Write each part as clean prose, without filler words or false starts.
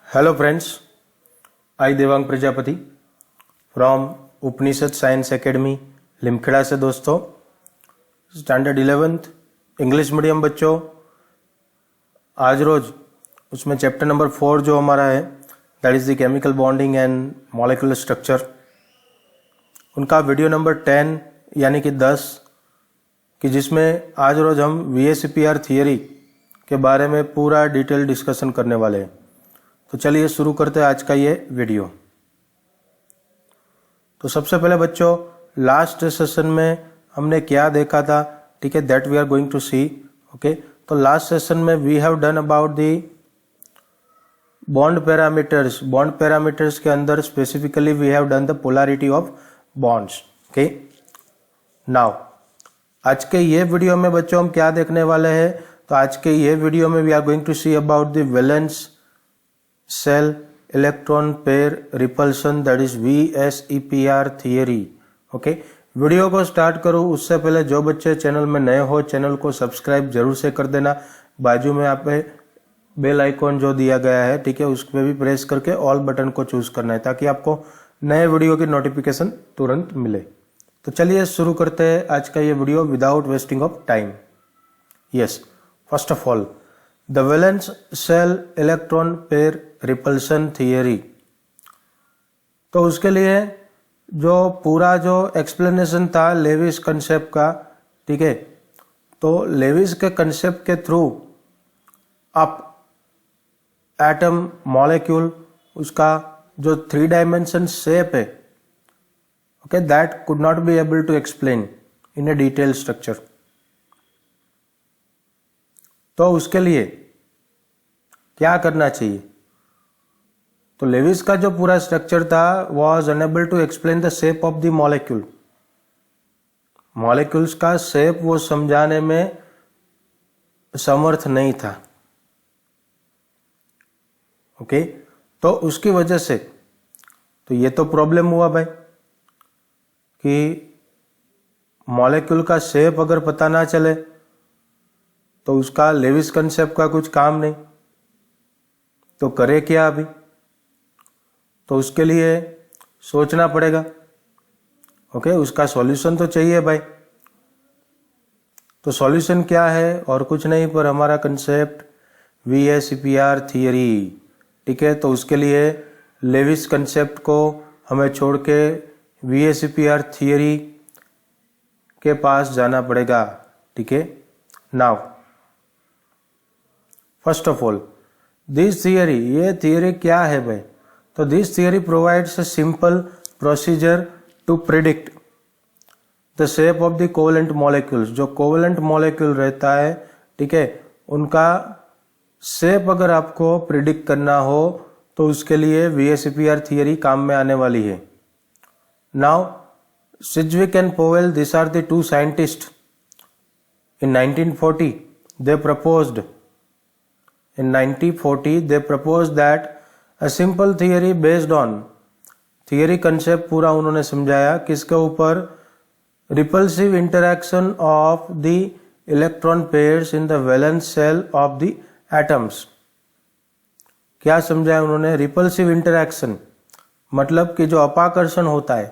Hello friends, I Devang Prajapati from Upanishad science academy Limkheda से। दोस्तों standard 11th English medium बच्चों, आज रोज उसमें चैप्टर नंबर 4 जो हमारा है that is the chemical bonding and molecular structure, उनका वीडियो नंबर 10 यानी कि 10 कि जिसमें आज रोज हम VSEPR थियरी के बारे में पूरा डिटेल डिस्कशन करने वाले हैं। तो चलिए शुरू करते हैं आज का ये वीडियो। तो सबसे पहले बच्चों, लास्ट सेशन में हमने क्या देखा था, ठीक है, that we are going to see. Okay, तो लास्ट सेशन में we have done about the bond parameters. Bond parameters के अंदर specifically we have done the polarity of bonds. Okay, now आज के ये वीडियो में बच्चों हम क्या देखने वाले हैं, तो आज के ये वीडियो में we are going to see about the valence shell electron pair repulsion, that is VSEPR theory. Okay, video को स्टार्ट करूं उससे पहले जो बच्चे चैनल में नए हो चैनल को सब्सक्राइब जरूर से कर देना। बाजू में आप बेल आइकॉन जो दिया गया है, ठीक है, उस पर भी प्रेस करके ऑल बटन को चूज करना है ताकि आपको नए वीडियो की नोटिफिकेशन तुरंत मिले। तो चलिए शुरू करते हैं आज का ये video without wasting of time. Yes, first of all the valence shell electron pair repulsion theory. तो उसके लिए जो पूरा जो एक्सप्लेनेशन था लेविस कंसेप्ट का, ठीक है, तो लेविस के कंसेप्ट के थ्रू आप एटम मॉलिक्यूल उसका जो 3 डायमेंशन शेप है, okay, that could not be able to explain in a detail structure. तो उसके लिए क्या करना चाहिए, तो लेविस का जो पूरा स्ट्रक्चर था was unable to explain the shape of the molecule. Molecules का शेप वो समझाने में समर्थ नहीं था। ओके, तो उसकी वजह से तो ये तो प्रॉब्लम हुआ भाई कि मॉलिक्यूल का शेप अगर पता ना चले तो उसका लेविस कंसेप्ट का कुछ काम नहीं। तो करे क्या अभी, तो उसके लिए सोचना पड़ेगा। ओके, उसका सॉल्यूशन तो चाहिए भाई। तो सॉल्यूशन क्या है, और कुछ नहीं पर हमारा कंसेप्ट VSEPR थियरी, ठीक है। तो उसके लिए लेविस कंसेप्ट को हमें छोड़ के VSEPR थियरी के पास जाना पड़ेगा, ठीक है। Now first of all this theory, ये थियरी क्या है भाई, तो this theory provides a simple procedure to predict the shape of the covalent molecules. जो कोवेलेंट मॉलिक्यूल रहता है, ठीक है, उनका शेप अगर आपको प्रिडिक्ट करना हो तो उसके लिए VSEPR थियरी काम में आने वाली है। Now Sidgwick and Powell, this are the 2 scientist. In 1940 they proposed that a simple theory based on theory concept पूरा उन्होंने समझाया किसके ऊपर, repulsive interaction of the electron pairs in the valence shell of the atoms। क्या समझाया उन्होंने, repulsive interaction मतलब कि जो अपाकर्षण होता है,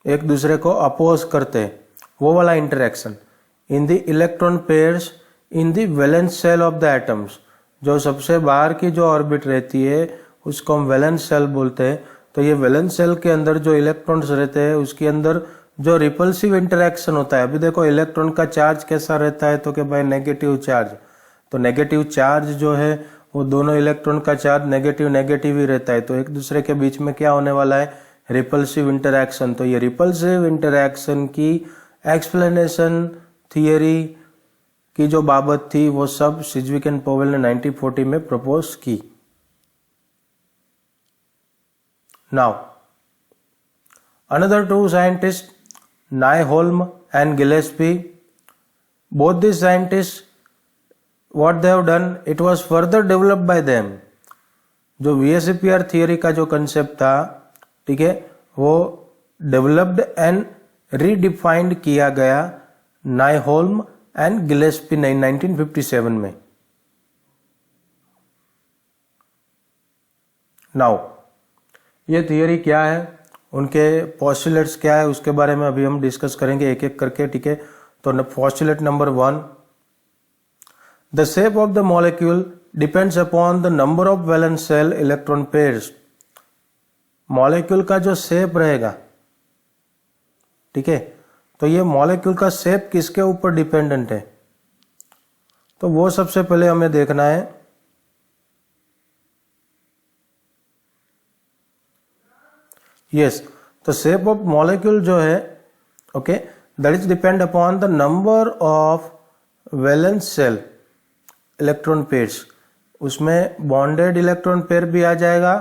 एक दूसरे को अपोज करते हैं, वो वाला interaction in the electron pairs in the valence cell of the atoms. जो सबसे बाहर की जो ऑर्बिट रहती है उसको हम वैलेंस सेल बोलते हैं। तो ये वैलेंस सेल के अंदर जो इलेक्ट्रॉन्स रहते हैं उसके अंदर जो रिपल्सिव इंटरेक्शन होता है, अभी देखो इलेक्ट्रॉन का चार्ज कैसा रहता है, तो कि भाई नेगेटिव चार्ज। तो नेगेटिव चार्ज जो है वो दोनों इलेक्ट्रॉन का चार्ज नेगेटिव नेगेटिव ही रहता है, तो एक दूसरे के बीच में क्या होने वाला है, रिपल्सिव इंटरेक्शन। तो ये रिपल्सिव इंटरेक्शन की एक्सप्लेनेशन थियरी की जो बाबत थी वो सब सिज्विक एंड पोवेल ने 1940 में प्रपोज की। Now another 2 scientist, Nyholm and Gillespie, both this scientist what they have done, it was further developed by them. जो VSEPR थियरी का जो कंसेप्ट था, ठीक है, वो डेवलप्ड एंड रीडिफाइंड किया गया नाइहोल्म एंड गिलेस्पी 1957 में। नाउ ये थियरी क्या है, उनके पोस्टुलेट्स क्या है, उसके बारे में अभी हम डिस्कस करेंगे एक एक करके, ठीक है। तो postulate number 1, the shape of the molecule depends upon the number of valence shell electron pairs. Molecule का जो शेप रहेगा, ठीक है, तो ये मॉलिक्यूल का शेप किसके ऊपर डिपेंडेंट है, तो वो सबसे पहले हमें देखना है। यस, तो शेप ऑफ मॉलिक्यूल जो है, okay, that is depend upon the number of valence shell electron pairs. उसमें बॉन्डेड इलेक्ट्रॉन पेयर भी आ जाएगा,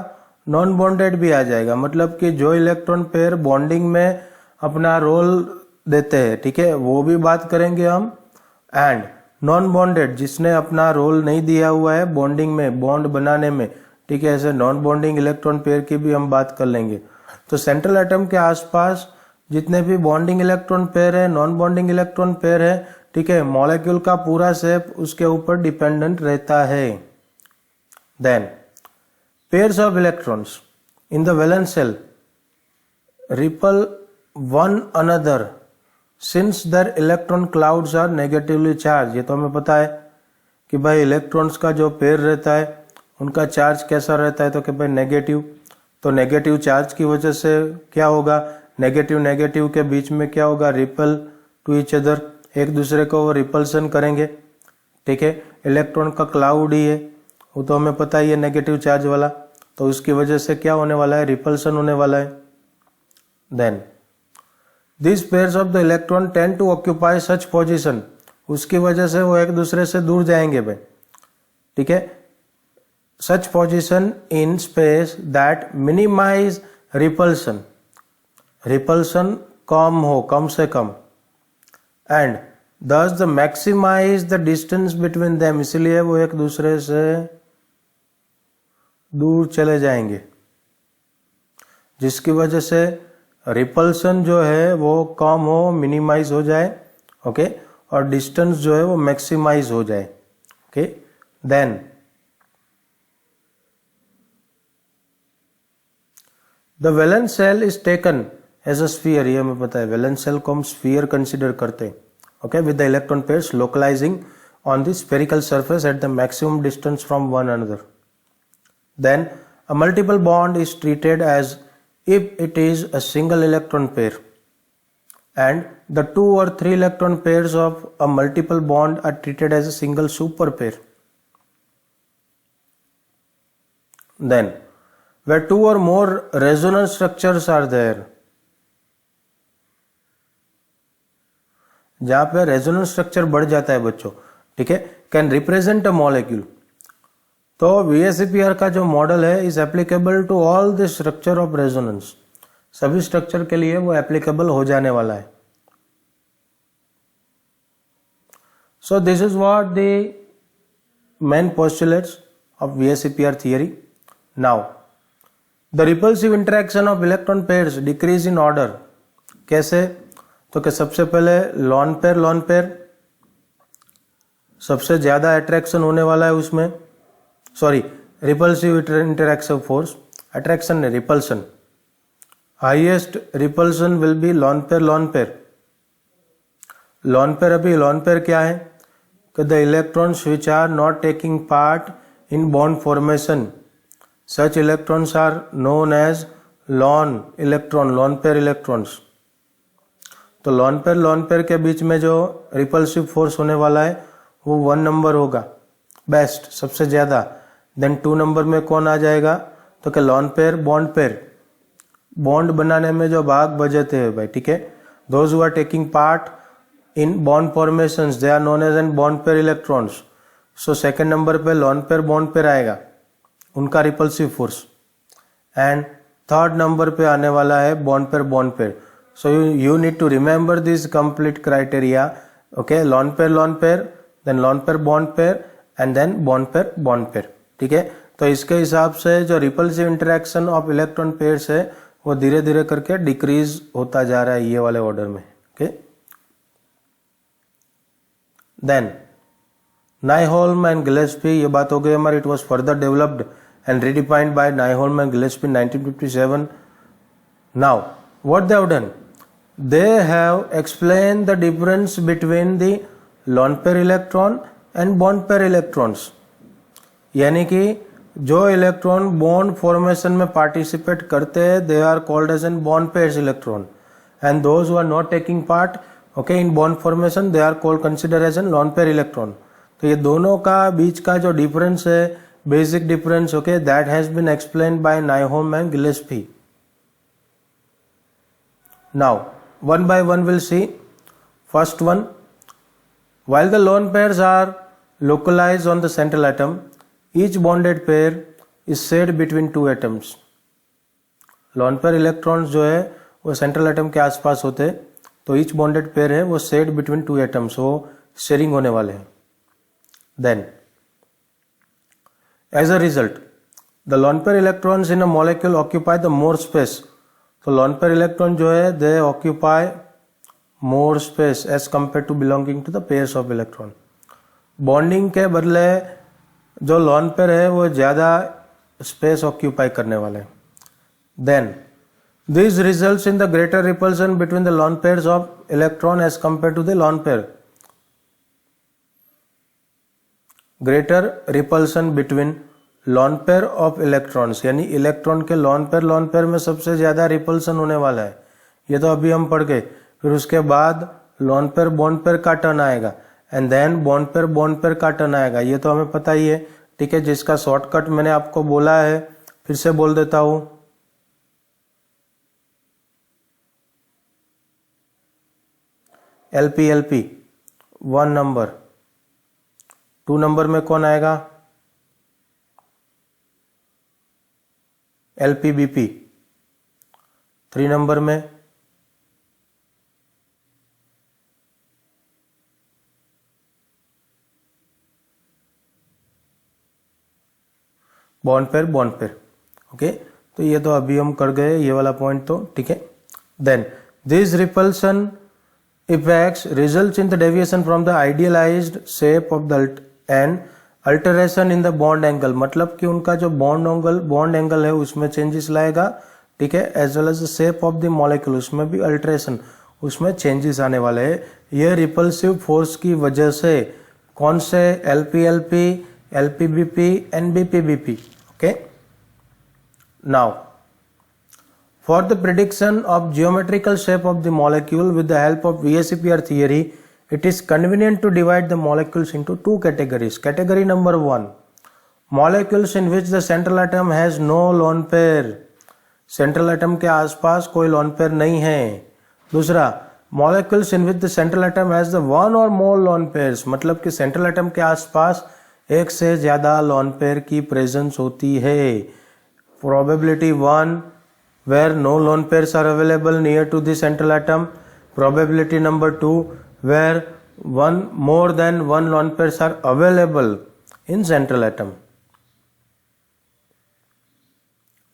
नॉन बॉन्डेड भी आ जाएगा। मतलब कि जो इलेक्ट्रॉन पेयर बॉन्डिंग में अपना रोल देते हैं, ठीक है, वो भी बात करेंगे हम। एंड नॉन बॉन्डेड, जिसने अपना रोल नहीं दिया हुआ है बॉन्डिंग में, बॉन्ड बनाने में, ठीक है, ऐसे नॉन बॉन्डिंग इलेक्ट्रॉन पेयर की भी हम बात कर लेंगे। तो सेंट्रल एटम के आसपास जितने भी बॉन्डिंग इलेक्ट्रॉन पेयर है, नॉन बॉन्डिंग इलेक्ट्रॉन पेयर है, ठीक है, मॉलिक्यूल का पूरा शेप उसके ऊपर डिपेंडेंट रहता है। Then pairs of electrons in the valence shell repel one another since their electron clouds are negatively charge. ये तो हमें पता है कि भाई इलेक्ट्रॉन्स का जो पेयर रहता है उनका चार्ज कैसा रहता है, तो कि भाई नेगेटिव। तो नेगेटिव चार्ज की वजह से क्या होगा, नेगेटिव नेगेटिव के बीच में क्या होगा, रिपल टू ईच अदर, एक दूसरे को वो रिपल्सन करेंगे, ठीक है। इलेक्ट्रॉन का क्लाउड ही है, वो तो हमें पता ही है नेगेटिव चार्ज वाला, तो उसकी वजह से क्या होने वाला है, रिपल्सन होने वाला है। Then this pairs of the electron tend to occupy such position, उसकी वजह से वो एक दूसरे से दूर जाएंगे भाई, ठीक है। Such position in space that minimize repulsion, repulsion कम हो, कम से कम, and thus the maximize the distance between them, इसलिए वो एक दूसरे से दूर चले जाएंगे, जिसकी वजह से रिपल्सन जो है वो कम हो, मिनिमाइज हो जाए, ओके, और डिस्टेंस जो है वो मैक्सिमाइज हो जाए, okay. Then the valence shell is taken as a sphere, ये हमें पता है, वैलेंस शेल को हम स्फीयर कंसिडर करते हैं, okay, with the electron pairs localizing on the spherical surface at the maximum distance from one another. Then a multiple bond is treated as if it is a single electron pair, and the 2 or 3 electron pairs of a multiple bond are treated as a single super pair. Then where 2 or more resonance structures are there, जहां पे resonance structure बढ़ जाता है बच्चों, ठीक है, can represent a molecule. तो VSEPR का जो मॉडल है is applicable to all the structure of resonance, सभी स्ट्रक्चर के लिए वो एप्लीकेबल हो जाने वाला है। So this is what the main postulates of VSEPR theory. Now the repulsive interaction of electron pairs decrease in order, कैसे, तो कि सबसे पहले लॉन पेयर सबसे ज्यादा अट्रैक्शन होने वाला है उसमें, sorry, repulsive interaction force, attraction नहीं, repulsion, highest repulsion will be lone pair. अभी लॉन पेयर क्या है कि the electrons which are not taking part in bond formation, such electrons are known as lone pair electrons. तो lone pair के बीच में जो रिपल्सिव फोर्स होने वाला है वो 1 नंबर होगा, बेस्ट, सबसे ज्यादा। देन 2 नंबर में कौन आ जाएगा, तो कि लॉन पेयर बॉन्ड बनाने में जो भाग बजाते हैं भाई, ठीक है, those who are taking part in bond formations they are known as an bond pair electrons. So second number पे लॉन पेयर बॉन्ड पेयर आएगा, उनका repulsive force, and third number पे आने वाला है bond pair. So you need to remember this complete criteria, okay, lone pair, then lone pair bond pair, and then bond pair, ठीक है। तो इसके हिसाब से जो repulsive interaction of electron pairs है वो धीरे धीरे करके डिक्रीज होता जा रहा है ये वाले ऑर्डर में, ओके। देन नाइहोल्म एंड गिलेस्पी, ये बात हो गई हमारी, it was further developed and redefined by Nyholm and Gillespie in 1957. Now, what they have done? They have explained the difference between the lone pair electron and bond pair electrons. यानी कि जो electron bond formation में participate करते हैं, they are called as an bond pairs electron, and those who are not taking part okay in bond formation, they are called consider as an lone pair electron. तो ये दोनों का बीच का जो डिफरेंस है, basic difference, okay, that has been explained by नाइहोम and Gillespie. Now one by one we'll see. First one, while the lone pairs are localized on the central atom, each bonded pair is shared between two atoms. lone pair electrons जो है वो central atom के आसपास होते हैं, तो each bonded pair है वो shared between two atoms, वो sharing होने वाले हैं. Then, as a result, the lone pair electrons in a molecule occupy the more space. तो लॉन पेयर इलेक्ट्रॉन जो है they occupy more space as compare to belonging to the pairs of electron. Bonding के बदले जो lone pair है वो ज़्यादा space occupy करने वाले हैं. Then this results in the greater repulsion between the lone pairs of electron as compare to the lone pair. Greater repulsion between lone pair of electrons, यानी इलेक्ट्रॉन के lone pair में सबसे ज्यादा repulsion होने वाला है. ये तो अभी हम पढ़ गए. फिर उसके बाद लॉन पेयर बॉन्ड पेयर का टर्न आएगा, एंड देन बॉन्ड पेयर का टर्न आएगा. ये तो हमें पता ही है, ठीक है, जिसका शॉर्टकट मैंने आपको बोला है, फिर से बोल देता हूं. LP 1 नंबर, 2 नंबर में कौन आएगा? LPBP. 3 नंबर में बॉन्ड पेयर. ओके, तो ये तो अभी हम कर गए ये वाला पॉइंट, तो ठीक है. Then this repulsion effects results in the deviation from the idealised shape of the and alteration in the bond angle. मतलब कि उनका जो बॉन्ड एंगल है उसमें चेंजेस लाएगा, ठीक है, as well as the shape of the molecule, उसमें भी अल्टरेशन, उसमें चेंजेस आने वाले हैं. ये रिपल्सिव फोर्स की वजह से. कौन से? LPLP, LPBP and BPBP. Okay, now for the prediction of geometrical shape of the molecule with the help of VSEPR theory, it is convenient to divide the molecules into two categories. Category number 1, molecules in which the central atom has no lone pair. Central atom के आसपास कोई lone pair नहीं है. दूसरा, molecules in which the central atom has the one or more lone pairs. मतलब कि central atom के आसपास एक से ज्यादा lone pair की presence होती है. Probability 1, where no lone pairs are available near to the central atom. Probability number 2, where more than one lone pairs are available in central atom.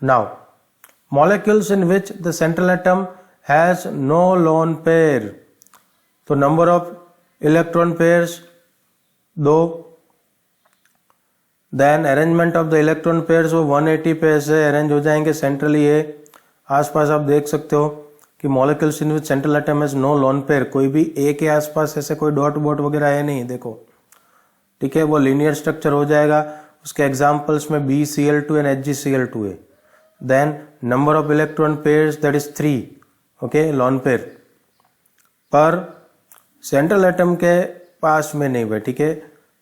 Now, molecules in which the central atom has no lone pair. तो number of electron pairs 2. Then arrangement of the electron pairs वो 180 pairs से arrange हो जाएंगे centrally है. आसपास आप देख सकते हो कि molecules in which central atom has no lone pair. कोई भी ए के आसपास ऐसे कोई डॉट बोट वगैरह है नहीं, देखो, ठीक है, वो लीनियर स्ट्रक्चर हो जाएगा. उसके एग्जांपल्स में BCl2 एंड HgCl2 है. Then number of electron pairs that is 3. Okay, lone pair पर सेंट्रल एटम के पास में नहीं है. ठीक है,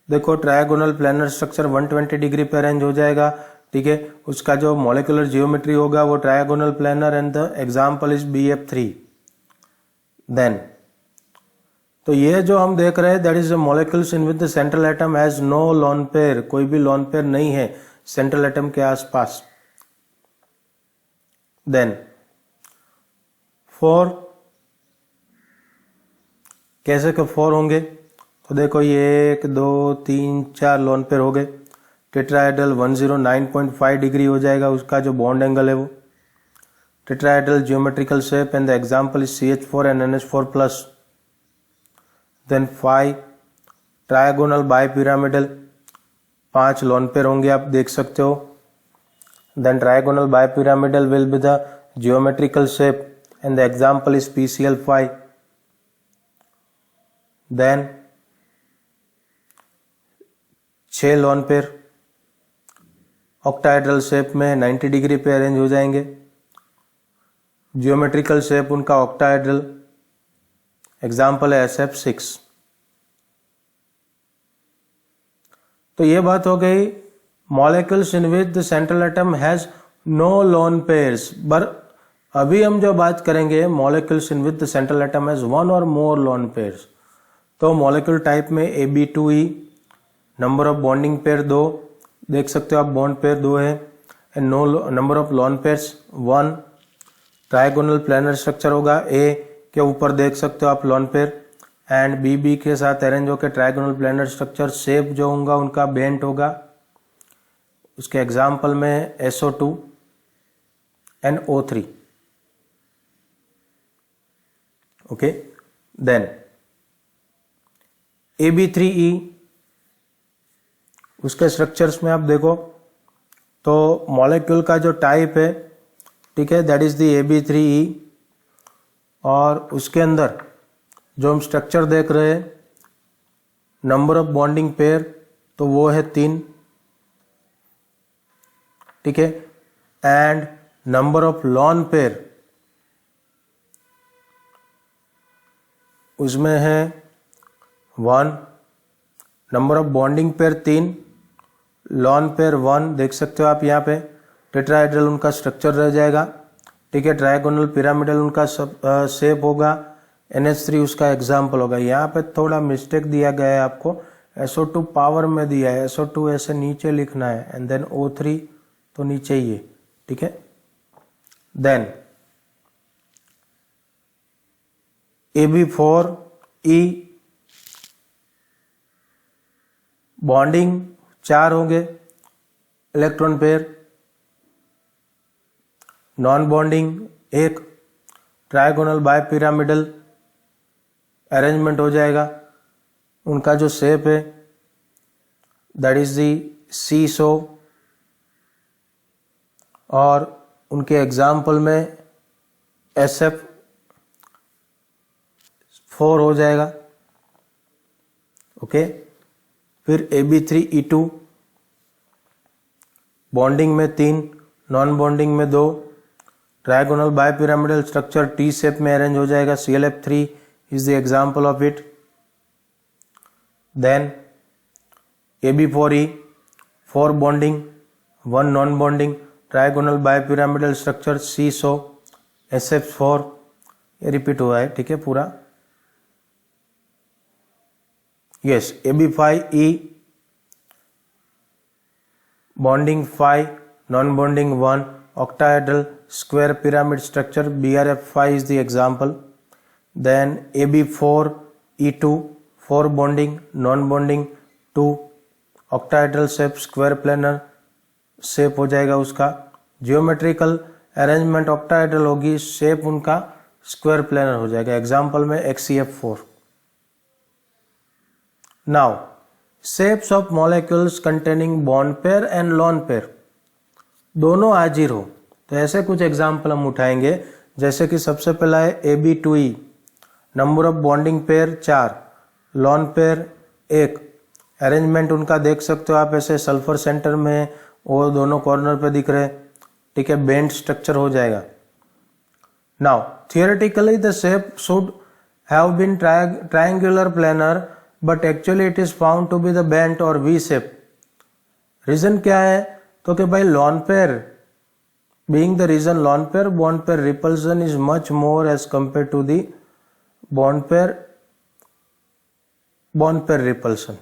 देखो ट्रायगोनल प्लानर स्ट्रक्चर 120 डिग्री पे अरेंज हो जाएगा. ठीक है, उसका जो मॉलिक्यूलर जियोमेट्री होगा वो trigonal planar and the example is BF3. Then तो ये जो हम देख रहे हैं that is the molecules in which the central atom has no lone pair. कोई भी लोन पेयर नहीं है सेंट्रल एटम के आसपास. देन 4 कैसे के 4 होंगे? तो देखो ये 1 2 3 4 लोन पेयर हो गए. टेट्राहेड्रल 109.5 डिग्री हो जाएगा उसका जो बॉन्ड एंगल है वो. Tetrahedral geometrical shape and the example is CH4 and NH4+. Then 5 trigonal bipyramidal, 5 lone pair होंगे, आप देख सकते हो. then trigonal bipyramidal will be the geometrical shape and the example is PCl5. then 6 lone pair octahedral shape में 90 degree पे arrange हो जाएंगे, geometrical shape उनका ऑक्टाहेड्रल, एग्जाम्पल है SF6। तो ये बात हो गई molecules in which the central atom has no lone pairs. पर अभी हम जो बात करेंगे molecules in which the central atom has one or more lone pairs. तो मॉलिक्यूल टाइप में AB2E, number of bonding pair 2, देख सकते हो आप बॉन्ड पेयर 2 है, and no number of lone pairs 1। Trigonal planar structure होगा, A के ऊपर देख सकते हो आप लोन पेयर, एंड BB के साथ अरेंज होकर ट्राइगोनल प्लेनर स्ट्रक्चर, शेप जो होगा उनका बेंट होगा। उसके एग्जाम्पल में SO2 and O3। Okay, then AB3E, उसके स्ट्रक्चर्स में आप देखो तो मॉलिक्यूल का जो टाइप है, ठीक है, दैट इज द AB3E, और उसके अंदर जो हम स्ट्रक्चर देख रहे हैं, नंबर ऑफ बॉन्डिंग पेयर तो वो है 3, ठीक है, and number of lone pair उसमें है 1, number of bonding pair 3, lone pair 1, देख सकते हो आप यहाँ पे। टेट्राहेड्रल उनका स्ट्रक्चर रह जाएगा, ठीक है, ट्राइगोनल पिरामिडल उनका शेप होगा, NH3 उसका एग्जाम्पल होगा। यहाँ पे थोड़ा मिस्टेक दिया गया है आपको, SO2 पावर में दिया है, SO2 ऐसे नीचे लिखना है, एंड देन O3 तो नीचे ही है, ठीक है। देन AB4E, बॉन्डिंग 4 होंगे electron pair, non bonding 1, trigonal bipyramidal arrangement हो जाएगा। उनका जो शेप है दैट इज दी सीसो, और उनके एग्जाम्पल में SF4 हो जाएगा। ओके, फिर AB3E2, बॉन्डिंग में 3, नॉन बॉन्डिंग में 2, trigonal bipyramidal structure T shape में अरेंज हो जाएगा, ClF3 is the example of it. Then AB4E, 4 bonding, 1 non-bonding, trigonal bipyramidal structure CSO, SF4, ये रिपीट हुआ है, ठीक है पूरा। Yes, AB5E, bonding 5, non-bonding 1, octahedral square pyramid structure BRF5 is the example. Then AB4E2, 4 bonding, non-bonding 2, octahedral shape, square planar shape हो जाएगा उसका। Geometrical arrangement octahedral होगी, shape उनका square planar हो जाएगा, एग्जाम्पल में XCF4। Now, shapes of molecules containing bond pair and lone pair, दोनों हाजिर हो तो ऐसे कुछ एग्जाम्पल हम उठाएंगे, जैसे कि सबसे पहला है AB2E, number of bonding pair 4, lone pair 1, arrangement उनका देख सकते हो आप, ऐसे सल्फर सेंटर में और दोनों कॉर्नर पे दिख रहे, ठीक है, बेंट स्ट्रक्चर हो जाएगा। Now theoretically the shape should have been triangular planar, but actually it is found to be the bent or V shape. Reason क्या है, तो कि भाई lone pair being the reason lone pair, bond pair repulsion is much more as compare to the bond pair repulsion,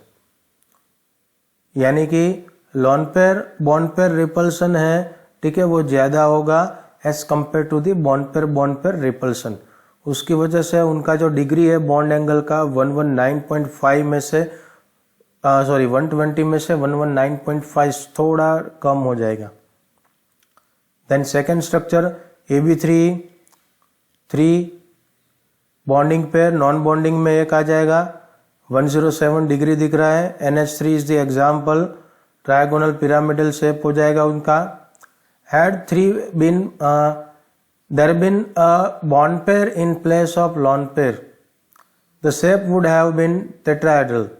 यानी कि lone pair bond pair repulsion है, ठीक है, वो ज्यादा होगा as compare to the bond pair repulsion. उसकी वजह से उनका जो डिग्री है बॉन्ड एंगल का 119.5 में से 120 में से 119.5 थोड़ा कम हो जाएगा। Then second structure AB3, 3 bonding pair, non bonding में 1 आ जाएगा, 107 डिग्री दिख रहा है, NH3 is the example, trigonal pyramidal shape हो जाएगा उनका, had there been a bond pair in place of lone pair, the shape would have been tetrahedral,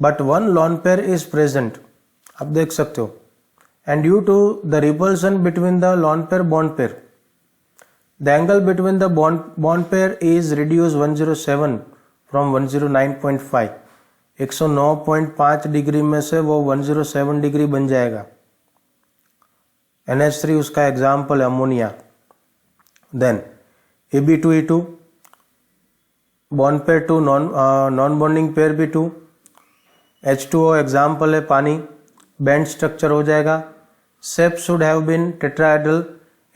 but one lone pair is present. आप देख सकते हो. And due to the repulsion between the lone pair bond pair, the angle between the bond pair is reduced 107 from 109.5. 109.5 degree में से वो 107 degree बन जाएगा. NH3 उसका एग्जाम्पल है, ammonia. Then Ab2E2 bond pair 2, non bonding pair भी 2. H2O example है, पानी. बैंड स्ट्रक्चर हो जाएगा. Shape should have been tetrahedral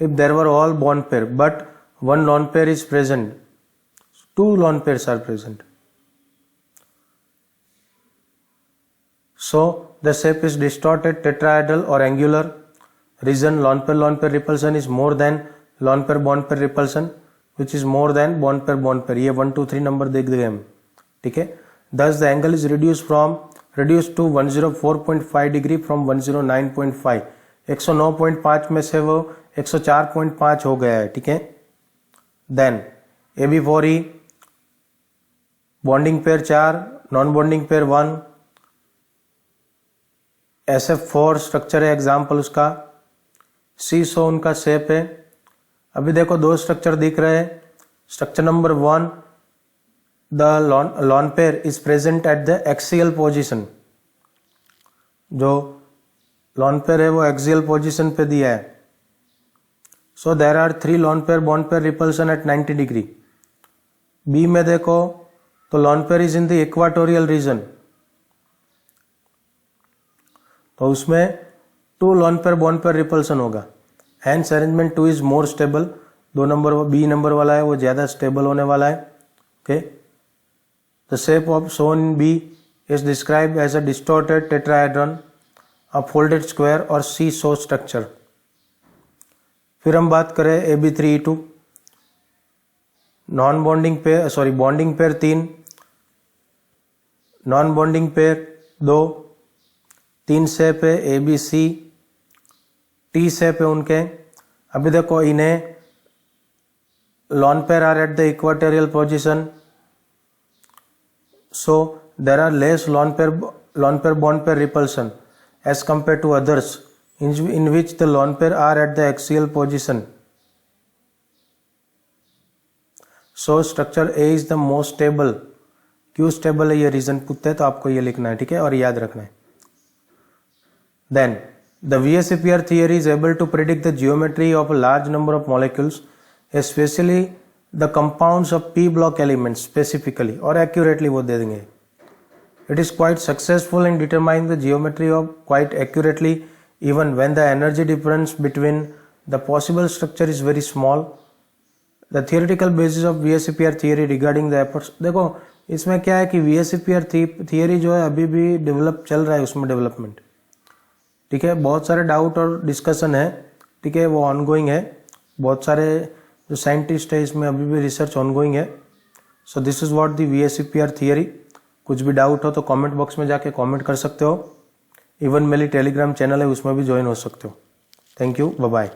if there were all bond pair, but one lone pair is present. 2 lone pairs are present. So the shape is distorted, tetrahedral or angular. Reason lone pair repulsion is more than lone pair bond pair repulsion, which is more than bond pair. ये 1 2 3 number देख दिए हम. ठीक है. Thus the angle is reduced to 104.5 degree from 109.5. 109.5 में से वो 104.5 हो गया है. ठीक है. Then Ab4E bonding pair 4, non bonding pair 1. SF4 structure है, एग्जाम्पल उसका. सीसो उनका शेप है. अभी देखो 2 स्ट्रक्चर दिख रहे हैं. Structure number 1, the lone pair is present at the axial position. जो लॉन पेयर है वो एक्सियल पोजिशन पे दिया है. So there are 3 lone pair bond pair repulsion at 90 degree. B में देखो तो lone pair is in the equatorial region, तो उसमें 2 lone pair bond pair repulsion होगा. Hence arrangement 2 is more stable. 2 number B number वाला है वो ज्यादा स्टेबल होने वाला है. Okay. The shape of shown in B is described as a distorted tetrahedron, a folded square or seesaw structure. फिर हम बात करें Ab3E2 non bonding pair, bonding pair 3, non bonding pair 2. 3 shape है, ABC, T shape है उनके. अभी देखो इन्हें lone pair are at the equatorial position, so there are less lone pair bond pair repulsion as compared to others in which the lone pair are at the axial position. So structure A is the most stable. क्यों stable है ये reason पूछते हैं तो आपको ये लिखना है. ठीक है, और याद रखना है. Then the VSEPR theory is able to predict the geometry of a large number of molecules, especially the compounds of p block elements specifically, और accurately वो दे देंगे. It is quite successful in determining the geometry of quite accurately even when the energy difference between the possible structure is very small. The theoretical basis of VSEPR theory regarding the efforts. देखो इसमें क्या है कि VSEPR theory जो है अभी भी develop चल रहा है, उसमें डेवलपमेंट. ठीक है, बहुत सारे डाउट और डिस्कशन है. ठीक है, वो ऑनगोइंग है. बहुत सारे जो साइंटिस्ट है इसमें अभी भी रिसर्च ऑनगोइंग है. So this is what the VSEPR theory. कुछ भी डाउट हो तो कमेंट बॉक्स में जाके कमेंट कर सकते हो. इवन मेरी टेलीग्राम चैनल है उसमें भी ज्वाइन हो सकते हो. Thank you, bye bye.